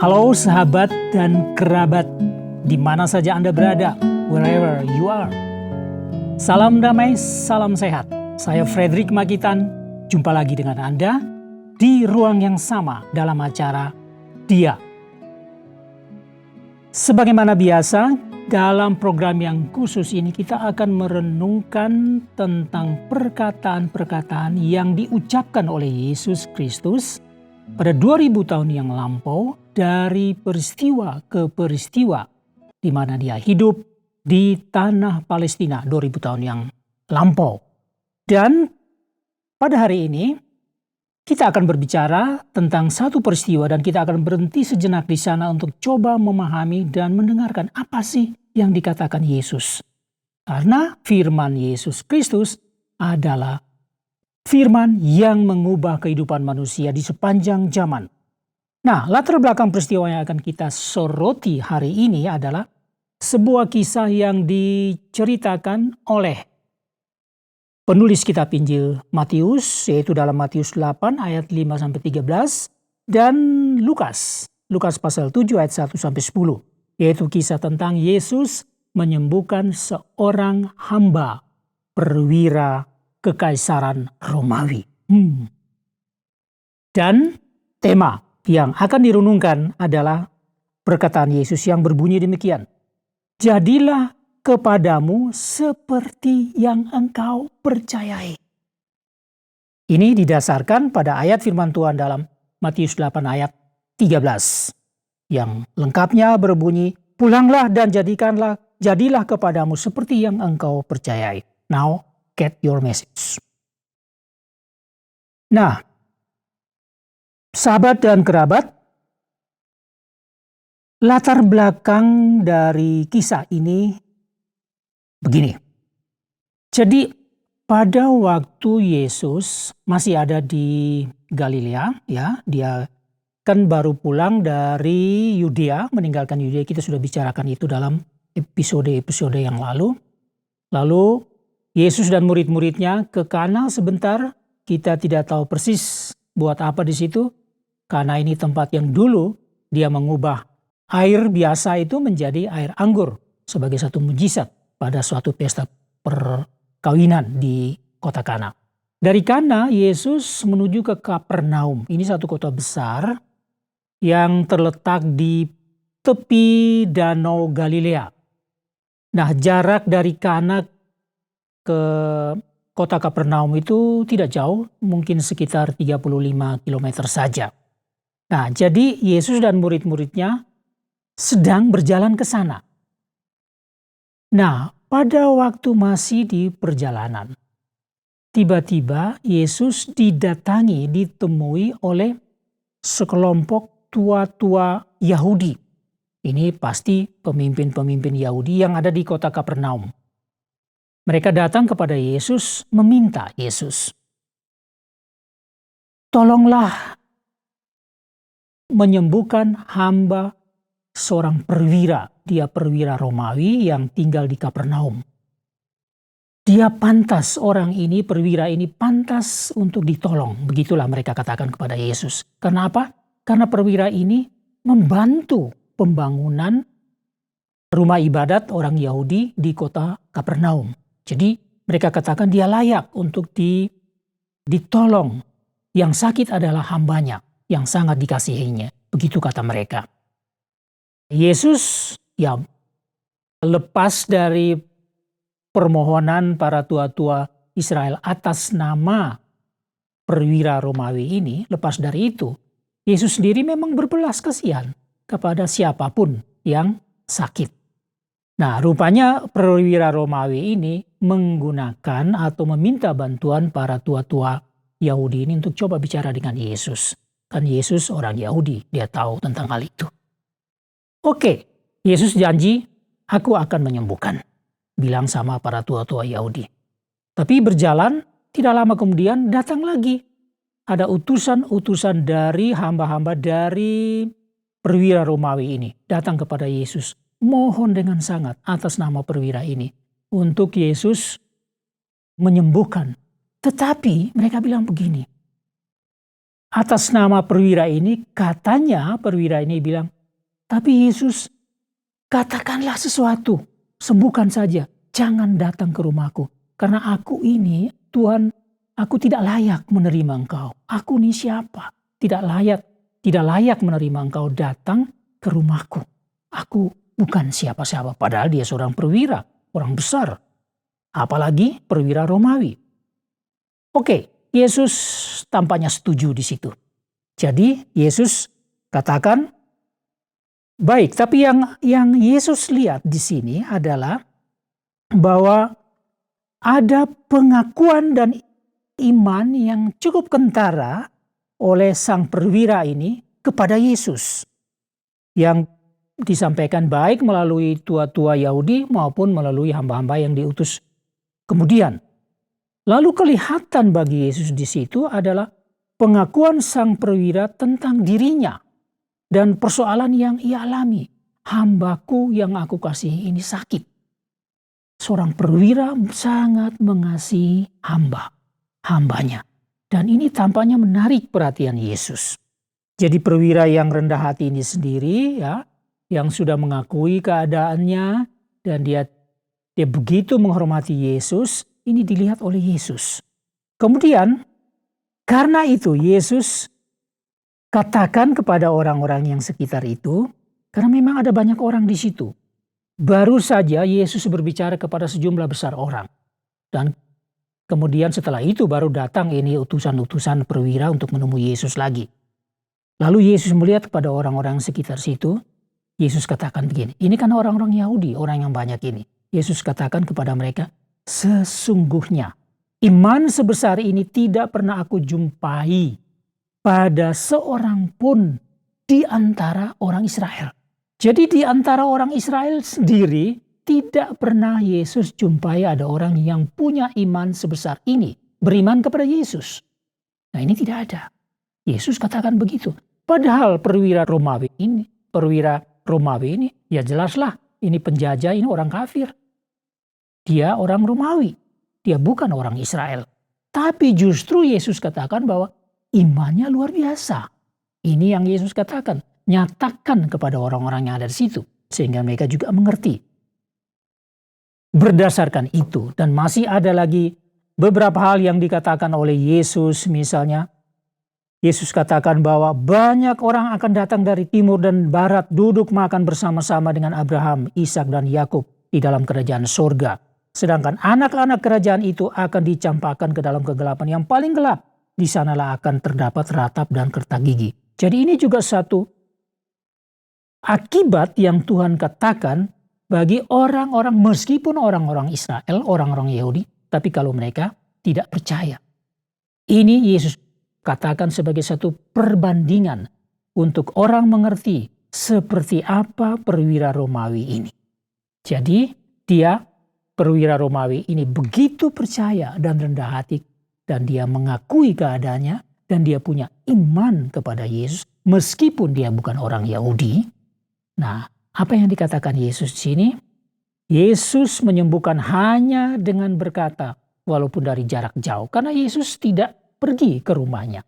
Halo sahabat dan kerabat, di mana saja Anda berada, wherever you are. Salam damai, salam sehat. Saya Frederick Magitan, jumpa lagi dengan Anda di ruang yang sama dalam acara Dia. Sebagaimana biasa, dalam program yang khusus ini kita akan merenungkan tentang perkataan-perkataan yang diucapkan oleh Yesus Kristus pada 2000 tahun yang lampau, dari peristiwa ke peristiwa di mana dia hidup di tanah Palestina 2000 tahun yang lampau. Dan pada hari ini kita akan berbicara tentang satu peristiwa dan kita akan berhenti sejenak di sana untuk coba memahami dan mendengarkan apa sih yang dikatakan Yesus. Karena firman Yesus Kristus adalah firman yang mengubah kehidupan manusia di sepanjang zaman. Nah, latar belakang peristiwa yang akan kita soroti hari ini adalah sebuah kisah yang diceritakan oleh penulis kitab Injil Matius, yaitu dalam Matius 8 ayat 5-13, dan Lukas pasal 7 ayat 1-10, yaitu kisah tentang Yesus menyembuhkan seorang hamba perwira kekaisaran Romawi. Dan tema yang akan direnungkan adalah perkataan Yesus yang berbunyi demikian. Jadilah kepadamu seperti yang engkau percayai. Ini didasarkan pada ayat firman Tuhan dalam Matius 8 ayat 13. Yang lengkapnya berbunyi, pulanglah dan jadilah kepadamu seperti yang engkau percayai. Now get your message. Nah, sahabat dan kerabat, latar belakang dari kisah ini begini. Jadi pada waktu Yesus masih ada di Galilea, ya, dia kan baru pulang dari Yudea, meninggalkan Yudea. Kita sudah bicarakan itu dalam episode yang lalu. Lalu Yesus dan murid-muridnya ke Kana sebentar. Kita tidak tahu persis buat apa di situ. Karena ini tempat yang dulu dia mengubah air biasa itu menjadi air anggur sebagai satu mujizat pada suatu pesta perkawinan di kota Kana. Dari Kana Yesus menuju ke Kapernaum. Ini satu kota besar yang terletak di tepi Danau Galilea. Nah, jarak dari Kana ke kota Kapernaum itu tidak jauh, mungkin sekitar 35 km saja. Nah, jadi Yesus dan murid-muridnya sedang berjalan ke sana. Nah, pada waktu masih di perjalanan, tiba-tiba Yesus ditemui oleh sekelompok tua-tua Yahudi. Ini pasti pemimpin-pemimpin Yahudi yang ada di kota Kapernaum. Mereka datang kepada Yesus, meminta Yesus, tolonglah menyembuhkan hamba seorang perwira. Dia perwira Romawi yang tinggal di Kapernaum. Dia pantas, perwira ini pantas untuk ditolong. Begitulah mereka katakan kepada Yesus. Karena apa? Karena perwira ini membantu pembangunan rumah ibadat orang Yahudi di kota Kapernaum. Jadi mereka katakan dia layak untuk ditolong. Yang sakit adalah hambanya yang sangat dikasihinya. Begitu kata mereka. Yesus lepas dari permohonan para tua-tua Israel atas nama perwira Romawi ini, lepas dari itu, Yesus sendiri memang berbelas kasihan kepada siapapun yang sakit. Nah, rupanya perwira Romawi ini menggunakan atau meminta bantuan para tua-tua Yahudi ini untuk coba bicara dengan Yesus. Kan Yesus orang Yahudi, dia tahu tentang hal itu. Oke, Yesus janji, aku akan menyembuhkan, bilang sama para tua-tua Yahudi. Tapi berjalan, tidak lama kemudian datang lagi. Ada utusan-utusan dari hamba-hamba dari perwira Romawi ini. Datang kepada Yesus, mohon dengan sangat atas nama perwira ini. Untuk Yesus menyembuhkan. Tetapi mereka bilang begini, atas nama perwira ini, katanya perwira ini bilang, Tapi Yesus, katakanlah sesuatu, sembuhkan saja, jangan datang ke rumahku. Karena aku ini, Tuhan, aku tidak layak menerima engkau. Aku ini siapa? Tidak layak menerima engkau datang ke rumahku. Aku bukan siapa-siapa, padahal dia seorang perwira, orang besar. Apalagi perwira Romawi. Oke, Yesus tampaknya setuju di situ. Jadi Yesus katakan, baik, tapi yang Yesus lihat di sini adalah bahwa ada pengakuan dan iman yang cukup kentara oleh sang perwira ini kepada Yesus. Yang disampaikan baik melalui tua-tua Yahudi maupun melalui hamba-hamba yang diutus kemudian. Lalu kelihatan bagi Yesus di situ adalah pengakuan sang perwira tentang dirinya dan persoalan yang ia alami. Hambaku yang aku kasihi ini sakit. Seorang perwira sangat mengasihi hambanya. Dan ini tampaknya menarik perhatian Yesus. Jadi perwira yang rendah hati ini sendiri ya, yang sudah mengakui keadaannya dan dia begitu menghormati Yesus, ini dilihat oleh Yesus. Kemudian karena itu Yesus katakan kepada orang-orang yang sekitar itu, karena memang ada banyak orang di situ. Baru saja Yesus berbicara kepada sejumlah besar orang. Dan kemudian setelah itu baru datang ini utusan-utusan perwira untuk menemui Yesus lagi. Lalu Yesus melihat kepada orang-orang sekitar situ. Yesus katakan begini, ini kan orang-orang Yahudi, orang yang banyak ini. Yesus katakan kepada mereka, sesungguhnya iman sebesar ini tidak pernah aku jumpai pada seorang pun di antara orang Israel. Jadi di antara orang Israel sendiri tidak pernah Yesus jumpai ada orang yang punya iman sebesar ini. Beriman kepada Yesus. Nah ini tidak ada. Yesus katakan begitu. Padahal perwira Romawi ini ya jelaslah ini penjajah, ini orang kafir. Dia orang Romawi. Dia bukan orang Israel. Tapi justru Yesus katakan bahwa imannya luar biasa. Ini yang Yesus katakan. Nyatakan kepada orang-orang yang ada di situ. Sehingga mereka juga mengerti. Berdasarkan itu. Dan masih ada lagi beberapa hal yang dikatakan oleh Yesus. Misalnya Yesus katakan bahwa banyak orang akan datang dari timur dan barat. Duduk makan bersama-sama dengan Abraham, Ishak dan Yakub di dalam kerajaan sorga. Sedangkan anak-anak kerajaan itu akan dicampakkan ke dalam kegelapan yang paling gelap. Di sanalah akan terdapat ratap dan kertak gigi. Jadi ini juga satu akibat yang Tuhan katakan bagi orang-orang, meskipun orang-orang Israel, orang-orang Yahudi, tapi kalau mereka tidak percaya. Ini Yesus katakan sebagai satu perbandingan untuk orang mengerti seperti apa perwira Romawi ini. Jadi perwira Romawi ini begitu percaya dan rendah hati dan dia mengakui keadaannya dan dia punya iman kepada Yesus meskipun dia bukan orang Yahudi. Nah, apa yang dikatakan Yesus di sini? Yesus menyembuhkan hanya dengan berkata, walaupun dari jarak jauh, karena Yesus tidak pergi ke rumahnya.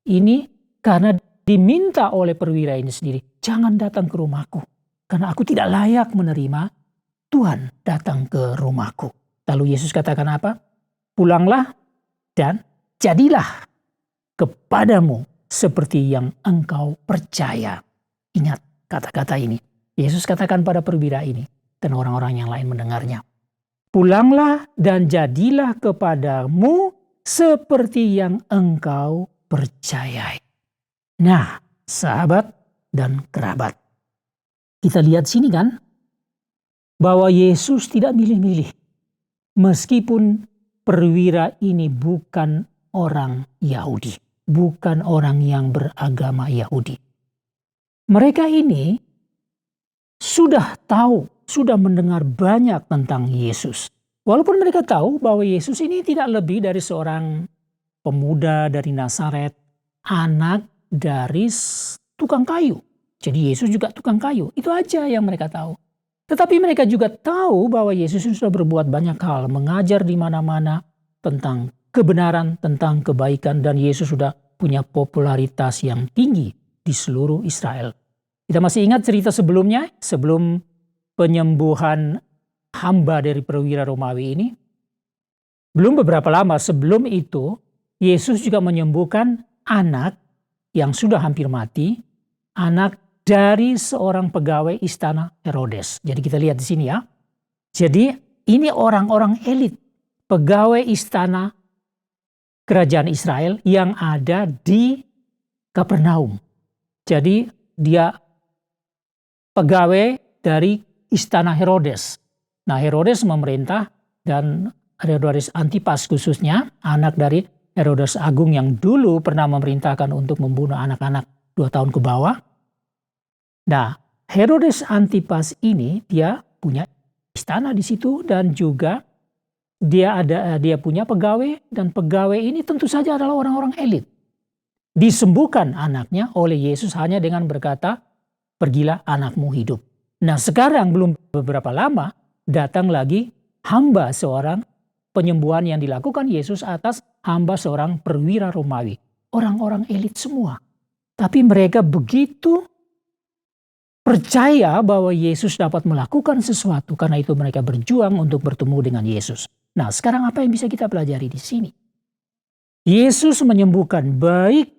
Ini karena diminta oleh perwira ini sendiri, jangan datang ke rumahku, karena aku tidak layak menerima Tuhan datang ke rumahku. Lalu Yesus katakan apa? Pulanglah dan jadilah kepadamu seperti yang engkau percaya. Ingat kata-kata ini. Yesus katakan pada perwira ini dan orang-orang yang lain mendengarnya. Pulanglah dan jadilah kepadamu seperti yang engkau percayai. Nah, sahabat dan kerabat. Kita lihat sini kan, bahwa Yesus tidak milih-milih. Meskipun perwira ini bukan orang Yahudi. Bukan orang yang beragama Yahudi. Mereka ini sudah tahu, sudah mendengar banyak tentang Yesus. Walaupun mereka tahu bahwa Yesus ini tidak lebih dari seorang pemuda dari Nazaret, anak dari tukang kayu. Jadi Yesus juga tukang kayu. Itu aja yang mereka tahu. Tetapi mereka juga tahu bahwa Yesus sudah berbuat banyak hal, mengajar di mana-mana tentang kebenaran, tentang kebaikan, dan Yesus sudah punya popularitas yang tinggi di seluruh Israel. Kita masih ingat cerita sebelumnya, sebelum penyembuhan hamba dari perwira Romawi ini. Belum beberapa lama sebelum itu, Yesus juga menyembuhkan anak yang sudah hampir mati, anak dari seorang pegawai istana Herodes. Jadi kita lihat di sini ya. Jadi ini orang-orang elit, pegawai istana kerajaan Israel yang ada di Kapernaum. Jadi dia pegawai dari istana Herodes. Nah, Herodes memerintah, dan Herodes Antipas khususnya, anak dari Herodes Agung yang dulu pernah memerintahkan untuk membunuh anak-anak 2 tahun ke bawah. Nah, Herodes Antipas ini dia punya istana di situ, dan juga dia punya pegawai, dan pegawai ini tentu saja adalah orang-orang elit. Disembuhkan anaknya oleh Yesus hanya dengan berkata, "Pergilah, anakmu hidup." Nah, sekarang belum beberapa lama datang lagi hamba seorang, penyembuhan yang dilakukan Yesus atas hamba seorang perwira Romawi. Orang-orang elit semua. Tapi mereka begitu percaya bahwa Yesus dapat melakukan sesuatu, karena itu mereka berjuang untuk bertemu dengan Yesus. Nah, sekarang apa yang bisa kita pelajari di sini? Yesus menyembuhkan baik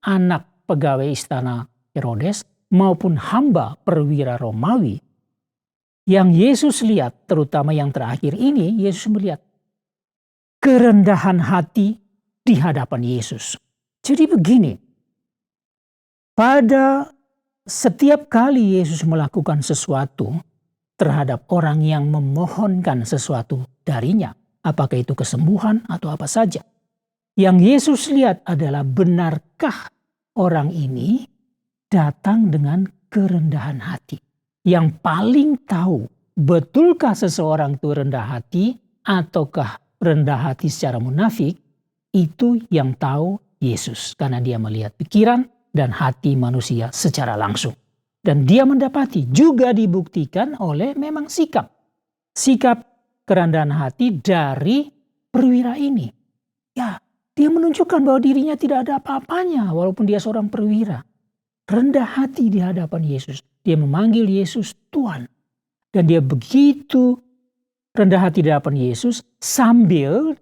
anak pegawai istana Herodes maupun hamba perwira Romawi. Yang Yesus lihat, terutama yang terakhir ini, Yesus melihat kerendahan hati di hadapan Yesus. Jadi begini, pada setiap kali Yesus melakukan sesuatu terhadap orang yang memohonkan sesuatu darinya, apakah itu kesembuhan atau apa saja, yang Yesus lihat adalah benarkah orang ini datang dengan kerendahan hati. Yang paling tahu betulkah seseorang itu rendah hati ataukah rendah hati secara munafik, itu yang tahu Yesus, karena dia melihat pikiran dan hati manusia secara langsung. Dan dia mendapati, juga dibuktikan oleh memang sikap kerendahan hati dari perwira ini. Ya, dia menunjukkan bahwa dirinya tidak ada apa-apanya walaupun dia seorang perwira. Rendah hati di hadapan Yesus. Dia memanggil Yesus Tuhan. Dan dia begitu rendah hati di hadapan Yesus, sambil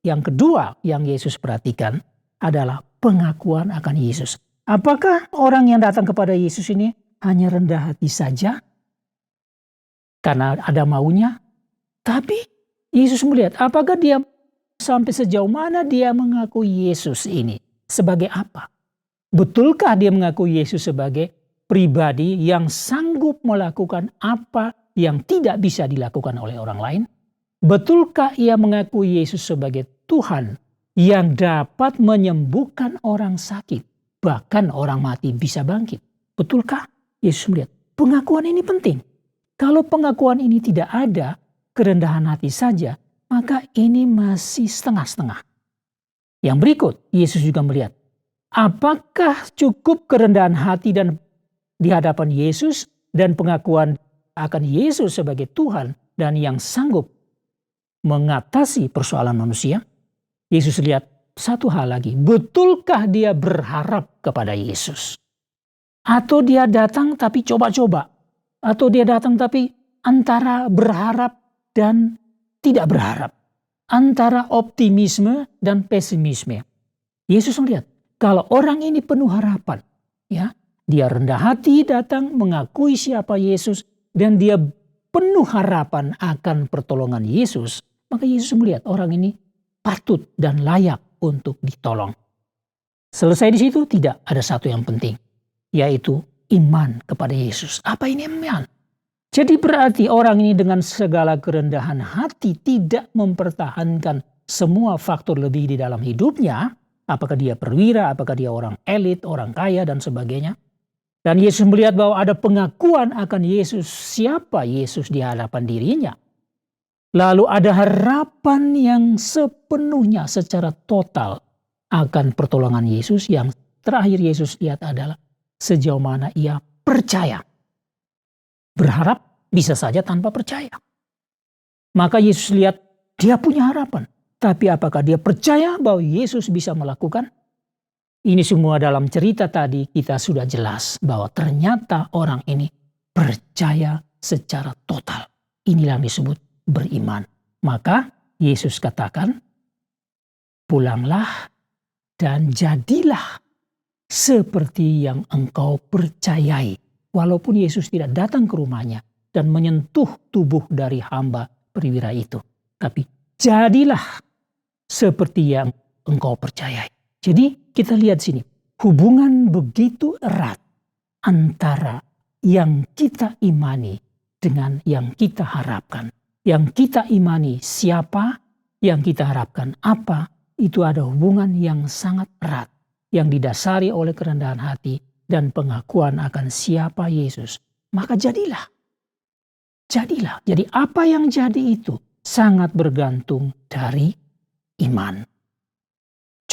yang kedua yang Yesus perhatikan adalah pengakuan akan Yesus. Apakah orang yang datang kepada Yesus ini hanya rendah hati saja karena ada maunya? Tapi Yesus melihat apakah dia sampai sejauh mana dia mengakui Yesus ini sebagai apa? Betulkah dia mengakui Yesus sebagai pribadi yang sanggup melakukan apa yang tidak bisa dilakukan oleh orang lain? Betulkah ia mengakui Yesus sebagai Tuhan yang dapat menyembuhkan orang sakit, bahkan orang mati bisa bangkit? Betulkah? Yesus melihat pengakuan ini penting. Kalau pengakuan ini tidak ada, kerendahan hati saja, maka ini masih setengah-setengah. Yang berikut, Yesus juga melihat, apakah cukup kerendahan hati dan di hadapan Yesus dan pengakuan akan Yesus sebagai Tuhan dan yang sanggup mengatasi persoalan manusia? Yesus lihat satu hal lagi, betulkah dia berharap kepada Yesus? Atau dia datang tapi coba-coba? Atau dia datang tapi antara berharap dan tidak berharap? Antara optimisme dan pesimisme? Yesus melihat kalau orang ini penuh harapan, ya, dia rendah hati datang mengakui siapa Yesus dan dia penuh harapan akan pertolongan Yesus, maka Yesus melihat orang ini patut dan layak untuk ditolong. Selesai di situ? Tidak, ada satu yang penting, yaitu iman kepada Yesus. Apa ini iman? Jadi berarti orang ini dengan segala kerendahan hati tidak mempertahankan semua faktor lebih di dalam hidupnya. Apakah dia perwira, apakah dia orang elit, orang kaya dan sebagainya. Dan Yesus melihat bahwa ada pengakuan akan Yesus, siapa Yesus di hadapan dirinya. Lalu ada harapan yang sepenuhnya secara total akan pertolongan Yesus. Yang terakhir Yesus lihat adalah sejauh mana ia percaya. Berharap bisa saja tanpa percaya. Maka Yesus lihat dia punya harapan. Tapi apakah dia percaya bahwa Yesus bisa melakukan? Ini semua dalam cerita tadi kita sudah jelas bahwa ternyata orang ini percaya secara total. Inilah yang disebut beriman. Maka Yesus katakan, pulanglah dan jadilah seperti yang engkau percayai. Walaupun Yesus tidak datang ke rumahnya dan menyentuh tubuh dari hamba perwira itu. Tapi jadilah seperti yang engkau percayai. Jadi kita lihat sini, hubungan begitu erat antara yang kita imani dengan yang kita harapkan. Yang kita imani siapa, yang kita harapkan apa, itu ada hubungan yang sangat erat. Yang didasari oleh kerendahan hati dan pengakuan akan siapa Yesus. Maka jadilah. Jadilah. Jadi apa yang jadi itu sangat bergantung dari iman.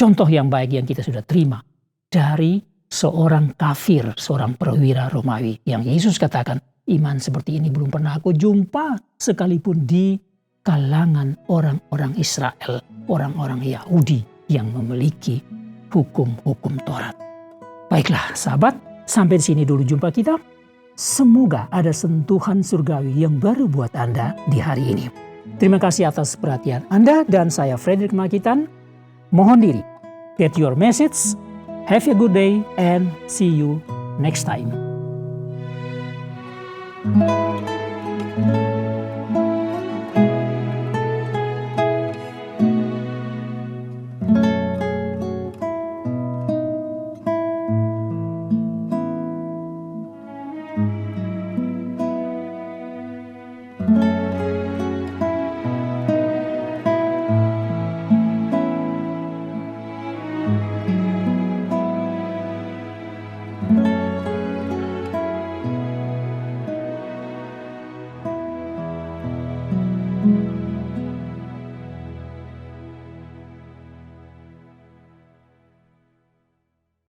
Contoh yang baik yang kita sudah terima dari seorang kafir, seorang perwira Romawi. Yang Yesus katakan, iman seperti ini belum pernah aku jumpa sekalipun di kalangan orang-orang Israel, orang-orang Yahudi yang memiliki hukum-hukum Taurat. Baiklah sahabat, sampai di sini dulu jumpa kita. Semoga ada sentuhan surgawi yang baru buat Anda di hari ini. Terima kasih atas perhatian Anda dan saya Frederick Makitan. Mohon diri. Get your message. Have a good day and see you next time.